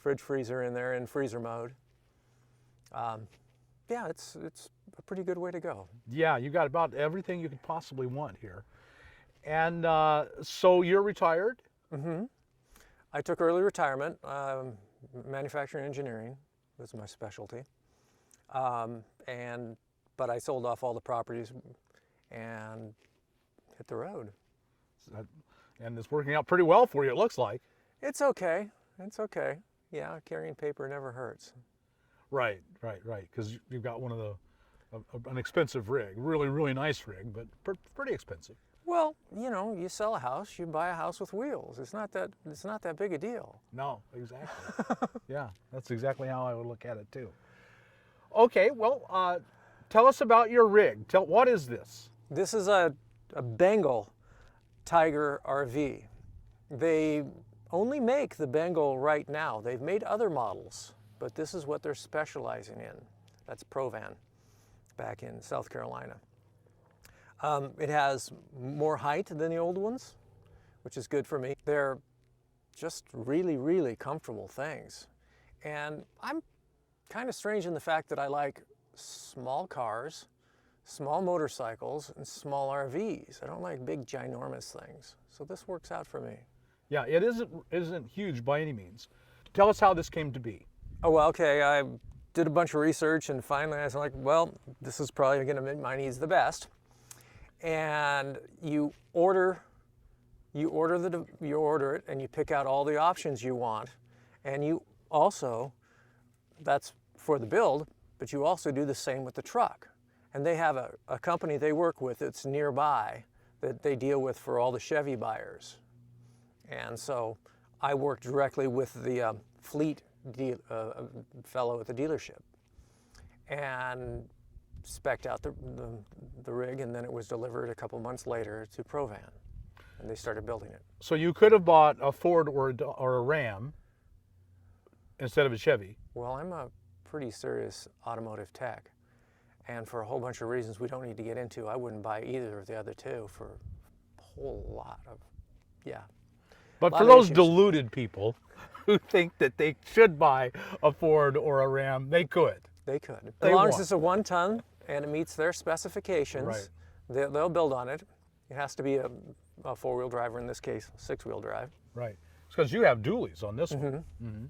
fridge freezer in there in freezer mode. Yeah, it's a pretty good way to go. Yeah, you got about everything you could possibly want here. And so you're retired? Mm-hmm. I took early retirement. Manufacturing engineering was my specialty. But I sold off all the properties and hit the road. And it's working out pretty well for you, it looks like. It's okay. It's okay. Yeah, carrying paper never hurts. Right. Because you've got one of an expensive rig, really nice rig, but pretty expensive. Well, you know, you sell a house, you buy a house with wheels. It's not that big a deal. No, exactly. Yeah, that's exactly how I would look at it too. Okay, well, tell us about your rig. What is this? This is a Bengal Tiger RV. They only make the Bengal right now. They've made other models, but this is what they're specializing in. That's ProVan back in South Carolina. It has more height than the old ones, which is good for me. They're just really comfortable things. And I'm kind of strange in the fact that I like small cars, small motorcycles, and small RVs. I don't like big, ginormous things. So this works out for me. Yeah, it isn't huge by any means. Tell us how this came to be. Oh, well, okay, I did a bunch of research and finally I was like, well, this is probably gonna make my needs the best. And you order it and you pick out all the options you want. And you also, that's for the build, but you also do the same with the truck. And they have a company they work with that's nearby that they deal with for all the Chevy buyers. And so I work directly with the fleet fellow at the dealership and spec'd out the rig, and then it was delivered a couple months later to ProVan, and they started building it. So you could have bought a Ford or a Ram instead of a Chevy. Well, I'm a pretty serious automotive tech, and for a whole bunch of reasons we don't need to get into, I wouldn't buy either of the other two for a whole lot of, yeah. But for those deluded people who think that they should buy a Ford or a Ram, they could. They could. As long as it's a 1 ton and it meets their specifications, right, they'll build on it. It has to be a 4-wheel drive, or in this case, 6-wheel drive. Right. It's because you have dualies on this one. Mm-hmm.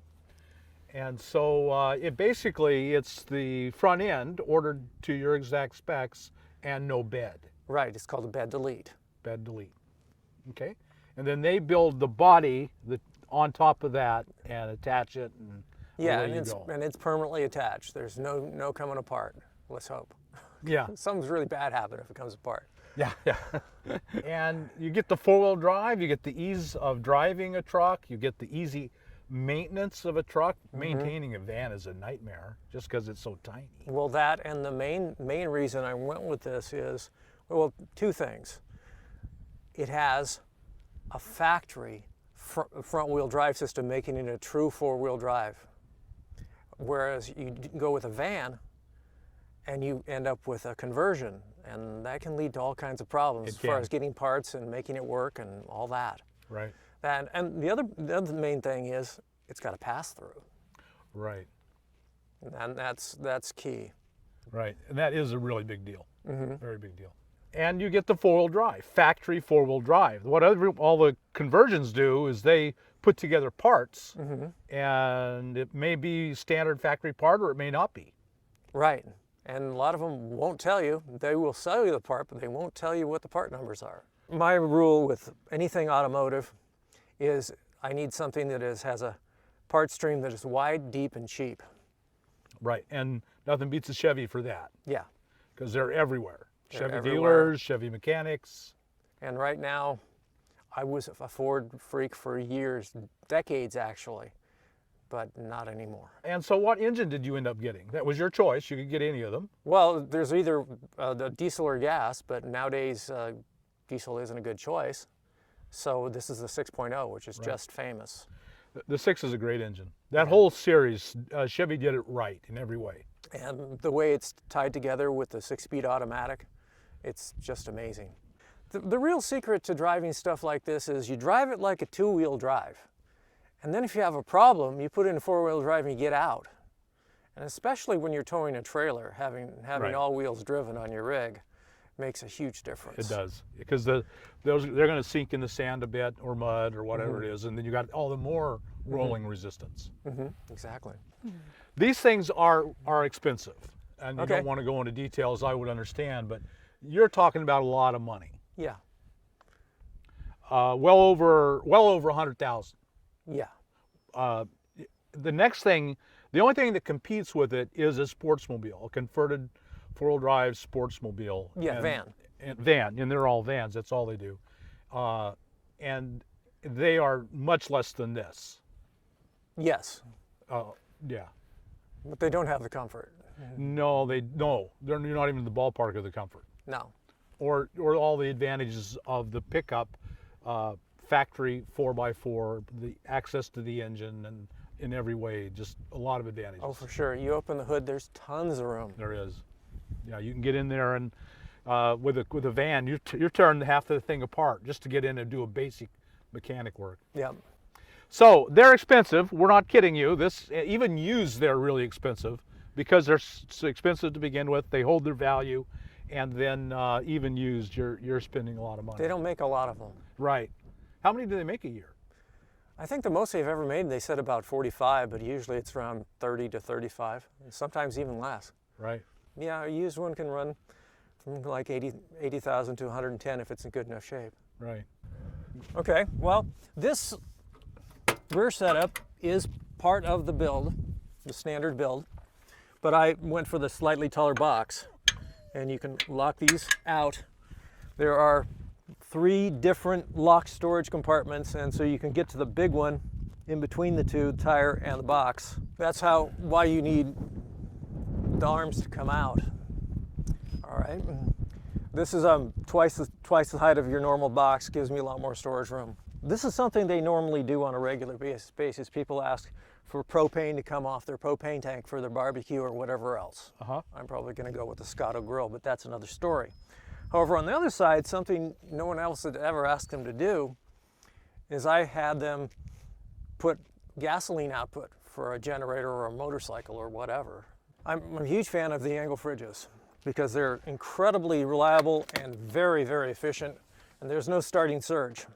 And so it's the front end ordered to your exact specs and no bed. Right. It's called a bed delete. Bed delete. Okay. And then they build the body on top of that and attach it. And yeah, and it's permanently attached. There's no coming apart. Let's hope. Yeah. Something's really bad happen if it comes apart. Yeah. And you get the 4-wheel drive. You get the ease of driving a truck. You get the easy maintenance of a truck. Maintaining a van is a nightmare just because it's so tiny. Well, that, and the main reason I went with this is, well, 2 things. It has a factory front-wheel drive system, making it a true 4-wheel drive. Whereas you go with a van and you end up with a conversion, and that can lead to all kinds of problems as far as getting parts and making it work and all that. Right. And the other main thing is it's got a pass-through. Right. And that's key. Right, and that is a really big deal. Very big deal. And you get the 4-wheel drive, factory 4-wheel drive. What all the conversions do is they put together parts, and it may be standard factory part or it may not be. Right, and a lot of them won't tell you. They will sell you the part, but they won't tell you what the part numbers are. My rule with anything automotive is I need something that has a part stream that is wide, deep, and cheap. Right, and nothing beats a Chevy for that. Yeah. Because they're everywhere. Chevy dealers, Chevy mechanics. And right now, I was a Ford freak for years, decades actually, but not anymore. And so what engine did you end up getting? That was your choice. You could get any of them. Well, there's either the diesel or gas, but nowadays diesel isn't a good choice. So this is the 6.0, which is just famous. The 6 is a great engine. That whole series, Chevy did it right in every way. And the way it's tied together with the 6-speed automatic, it's just amazing. The real secret to driving stuff like this is you drive it like a 2-wheel drive. And then if you have a problem, you put in four-wheel drive and you get out. And especially when you're towing a trailer, having Right. all wheels driven on your rig makes a huge difference. It does, because they're going to sink in the sand a bit or mud or whatever it is, and then you got all the more rolling resistance. Exactly. These things are expensive, and you Okay. don't want to go into details, I would understand, but you're talking about a lot of money. Yeah. Well over 100,000. Yeah. The next thing, the only thing that competes with it is a sportsmobile, a converted four-wheel drive sportsmobile. Yeah, van. And they're all vans. That's all they do, and they are much less than this. Yes. Yeah. But they don't have the comfort. No, they're not even in the ballpark of the comfort, No. or all the advantages of the pickup, factory 4x4, the access to the engine, and in every way, just a lot of advantages. Oh, for sure. You open the hood, there's tons of room. There is. Yeah, you can get in there, and with a van, you're tearing half the thing apart just to get in and do a basic mechanic work. Yeah. So they're expensive. We're not kidding you. This, even used, they're really expensive because they're so expensive to begin with. They hold their value, and then even used, you're spending a lot of money. They don't make a lot of them. Right. How many do they make a year? I think the most they've ever made, they said about 45, but usually it's around 30 to 35, and sometimes even less. Right. Yeah, a used one can run from like 80,000 to 110 if it's in good enough shape. Right. Okay, well, this rear setup is part of the build, the standard build, but I went for the slightly taller box, and you can lock these out. There are 3 different locked storage compartments, and so you can get to the big one in between the two, the tire and the box. That's why you need the arms to come out. All right. This is twice the height of your normal box, gives me a lot more storage room. This is something they normally do on a regular basis. People ask for propane to come off their propane tank for their barbecue or whatever else. I'm probably going to go with the Scotto grill, but that's another story. However, on the other side, something no one else had ever asked them to do is I had them put gasoline output for a generator or a motorcycle or whatever. I'm a huge fan of the angle fridges because they're incredibly reliable and very, very efficient, and there's no starting surge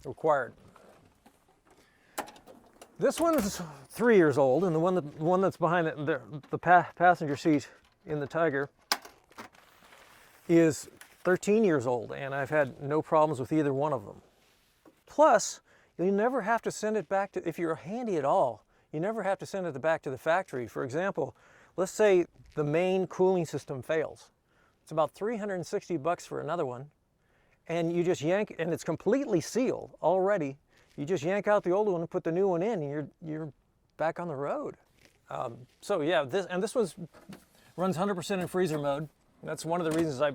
required. This one's 3 years old, and the one that's behind it, the passenger seat in the Tiger, is 13 years old, and I've had no problems with either one of them. Plus, you never have to send it back to, if you're handy at all, you never have to send it back to the factory. For example, let's say the main cooling system fails. It's about $360 for another one, and you just yank, and it's completely sealed already. You just yank out the old one and put the new one in, and you're back on the road. So yeah, this one runs 100% in freezer mode. That's one of the reasons I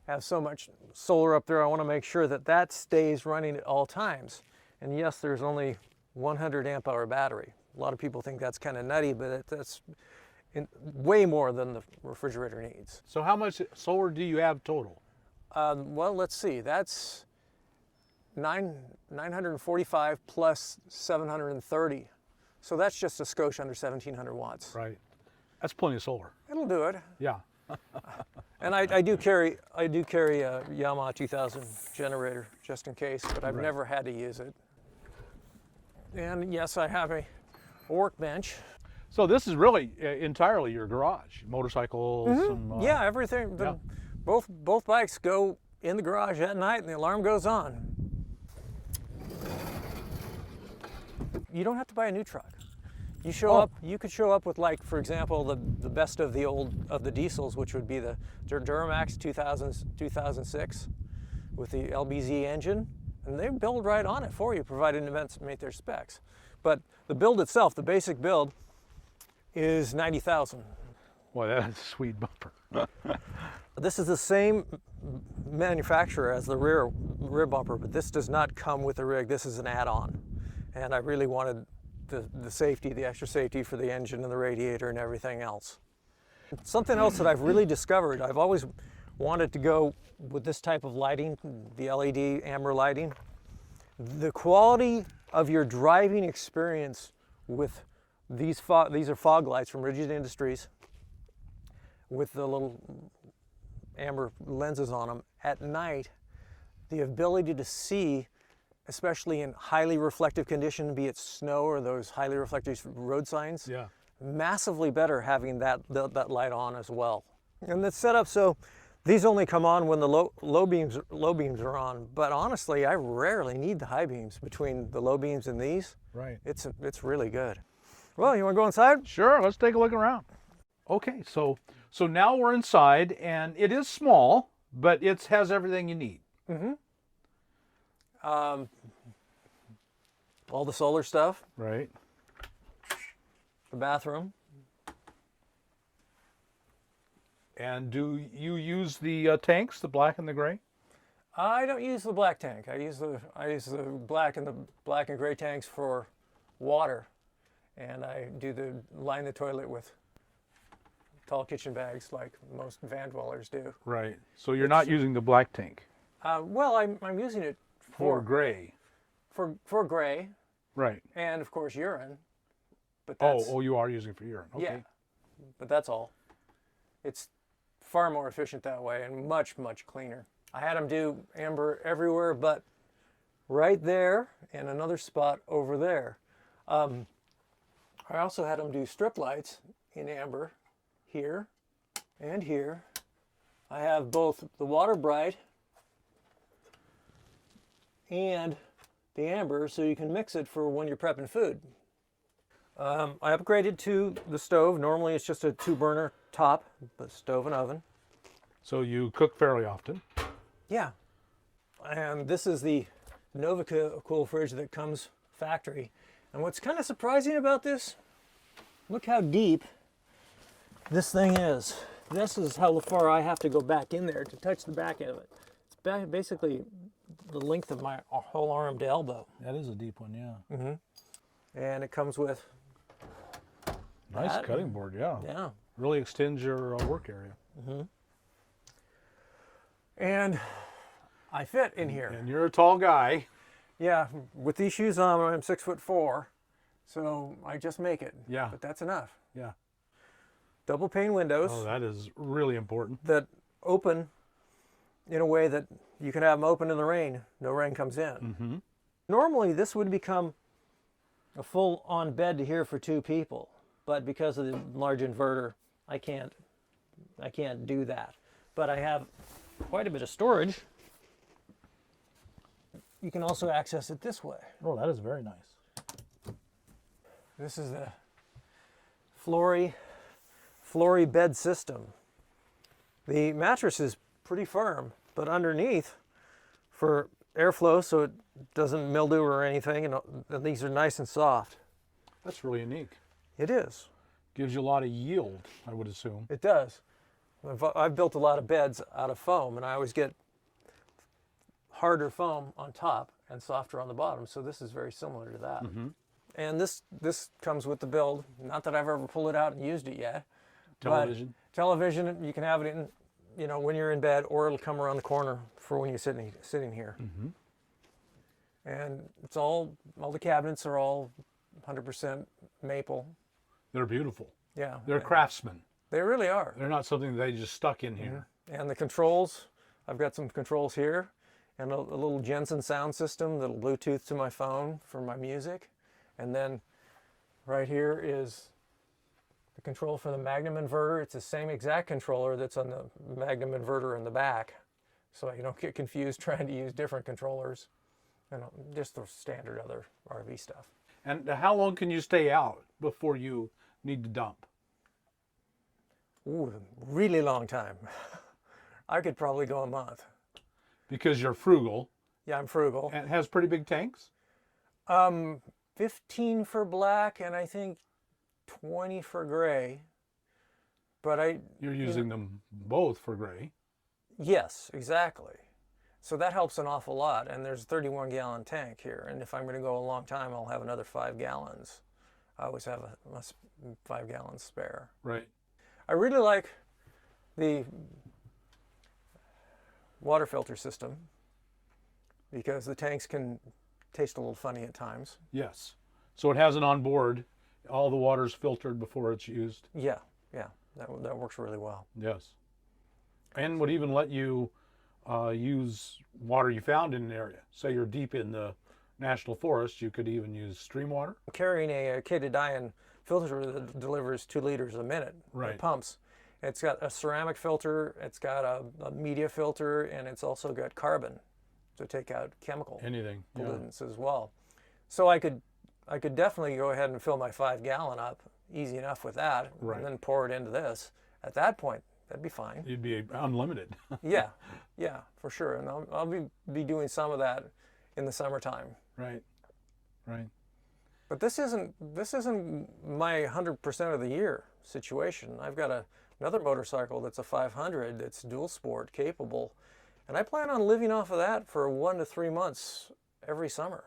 have so much solar up there. I want to make sure that that stays running at all times. And yes, there's only 100 amp hour battery. A lot of people think that's kind of nutty, but that's way more than the refrigerator needs. So how much solar do you have total? Well, let's see. That's 945 plus 730. So that's just a skosh under 1,700 watts. Right. That's plenty of solar. It'll do it. Yeah. And I do carry a Yamaha 2000 generator just in case, but I've never had to use it. And yes, I have a workbench. So this is really entirely your garage, motorcycles. Some, Yeah, everything. Both bikes go in the garage at night, and the alarm goes on. You don't have to buy a new truck. You show up. You could show up with, like, for example, the best of the diesels, which would be the Duramax 2006 with the LBZ engine, and they build right on it for you, provided events meet their specs. But the build itself, the basic build, is $90,000. Boy, that's a sweet bumper. This is the same manufacturer as the rear bumper, but this does not come with the rig. This is an add-on, and I really wanted the safety, the extra safety for the engine and the radiator and everything else. Something else that I've really discovered, I've always wanted to go with this type of lighting, the LED amber lighting. The quality of your driving experience with these are fog lights from Rigid Industries with the little amber lenses on them. At night, the ability to see, especially in highly reflective condition, be it snow or those highly reflective road signs, Yeah. massively better having that light on as well. And it's set up so these only come on when the low beams are on, but honestly, I rarely need the high beams between the low beams and these. Right. It's really good. Well, you want to go inside? Sure, let's take a look around. Okay, so now we're inside, and it is small, but it has everything you need. All the solar stuff, Right. the bathroom. And do you use the tanks, the black and the gray? I don't use the black tank. I use the black and gray tanks for water, and I line the toilet with tall kitchen bags like most van dwellers do. Right. So you're not using the black tank. Well, I'm using it For gray. for gray, Right. and of course urine. But that's, Oh, you are using it for urine. Okay. yeah, but that's all. It's far more efficient that way and much cleaner. I had them do amber everywhere, but right there and another spot over there. I also had them do strip lights in amber here and here. I have both the water bright and the amber, so you can mix it for when you're prepping food. I upgraded to the stove. Normally it's just a 2-burner top, but stove and oven. So you cook fairly often. Yeah. And this is the Cool fridge that comes factory. And what's kind of surprising about this, look how deep this thing is. This is how far I have to go back in there to touch the back of it. It's basically the length of my whole arm to elbow. That is a deep one, yeah. And it comes with Nice that. cutting board, yeah. Yeah. Really extends your work area. And I fit in here. And you're a tall guy. Yeah, with these shoes on, I'm 6'4", so I just make it. Yeah. But that's enough. Yeah. Double pane windows Oh, that is really important. that open in a way that you can have them open in the rain. No rain comes in. Normally, this would become a full-on bed to here for 2 people, but because of the large inverter, I can't do that. But I have quite a bit of storage. You can also access it this way. Oh, that is very nice. This is the Flory bed system. The mattress is pretty firm, but underneath, for airflow so it doesn't mildew or anything, and these are nice and soft. That's really unique. It is. Gives you a lot of yield, I would assume. It does. I've built a lot of beds out of foam, and I always get harder foam on top and softer on the bottom, so this is very similar to that. And this comes with the build. Not that I've ever pulled it out and used it yet. Television. But television, you can have it in, when you're in bed, or it'll come around the corner for when you're sitting here. And it's all the cabinets are all 100% maple. They're beautiful. Yeah. They're craftsmen. They really are. They're not something they just stuck in here. And the controls, I've got some controls here, and a little Jensen sound system that'll Bluetooth to my phone for my music. And then right here is the control for the Magnum inverter. It's the same exact controller that's on the Magnum inverter in the back, so you don't get confused trying to use different controllers. And just the standard other RV stuff. And how long can you stay out before you need to dump? Ooh, really long time. I could probably go a month. Because you're frugal. Yeah, I'm frugal. And it has pretty big tanks? 15 for black and I think 20 for gray. But You're using them both for gray. Yes, exactly. So that helps an awful lot. And there's a 31-gallon tank here. And if I'm going to go a long time, I'll have another 5 gallons. I always have a 5 gallons spare. Right. I really like the water filter system because the tanks can taste a little funny at times. Yes. So it has an onboard. All the water's filtered before it's used. Yeah, yeah, that works really well. Yes. And would even let you use water you found in an area. Say you're deep in the national forest, you could even use stream water. Carrying a Katadyn filter that delivers 2 liters a minute. Right. It pumps. It's got a ceramic filter, it's got a media filter, and it's also got carbon to take out chemical Anything. Yeah. pollutants as well. So I could definitely go ahead and fill my 5-gallon up easy enough with that, Right. and then pour it into this. At that point, that'd be fine. You'd be unlimited. Yeah, yeah, for sure. And I'll be doing some of that in the summertime. Right. Right. But this isn't my 100% of the year situation. I've got another motorcycle that's a 500 that's dual sport capable, and I plan on living off of that for 1 to 3 months every summer.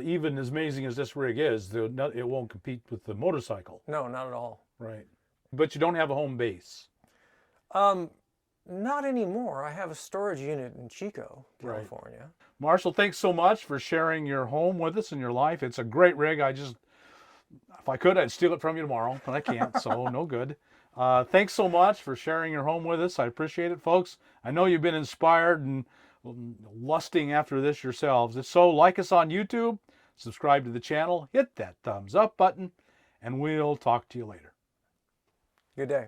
Even as amazing as this rig is, it won't compete with the motorcycle. No, not at all. Right. But you don't have a home base. Not anymore. I have a storage unit in Chico, California. Right. Marshall, thanks so much for sharing your home with us and your life. It's a great rig. If I could, I'd steal it from you tomorrow, but I can't, so no good. Thanks so much for sharing your home with us. I appreciate it, folks. I know you've been inspired and lusting after this yourselves. If so, like us on YouTube, subscribe to the channel, hit that thumbs up button, and we'll talk to you later. Good day.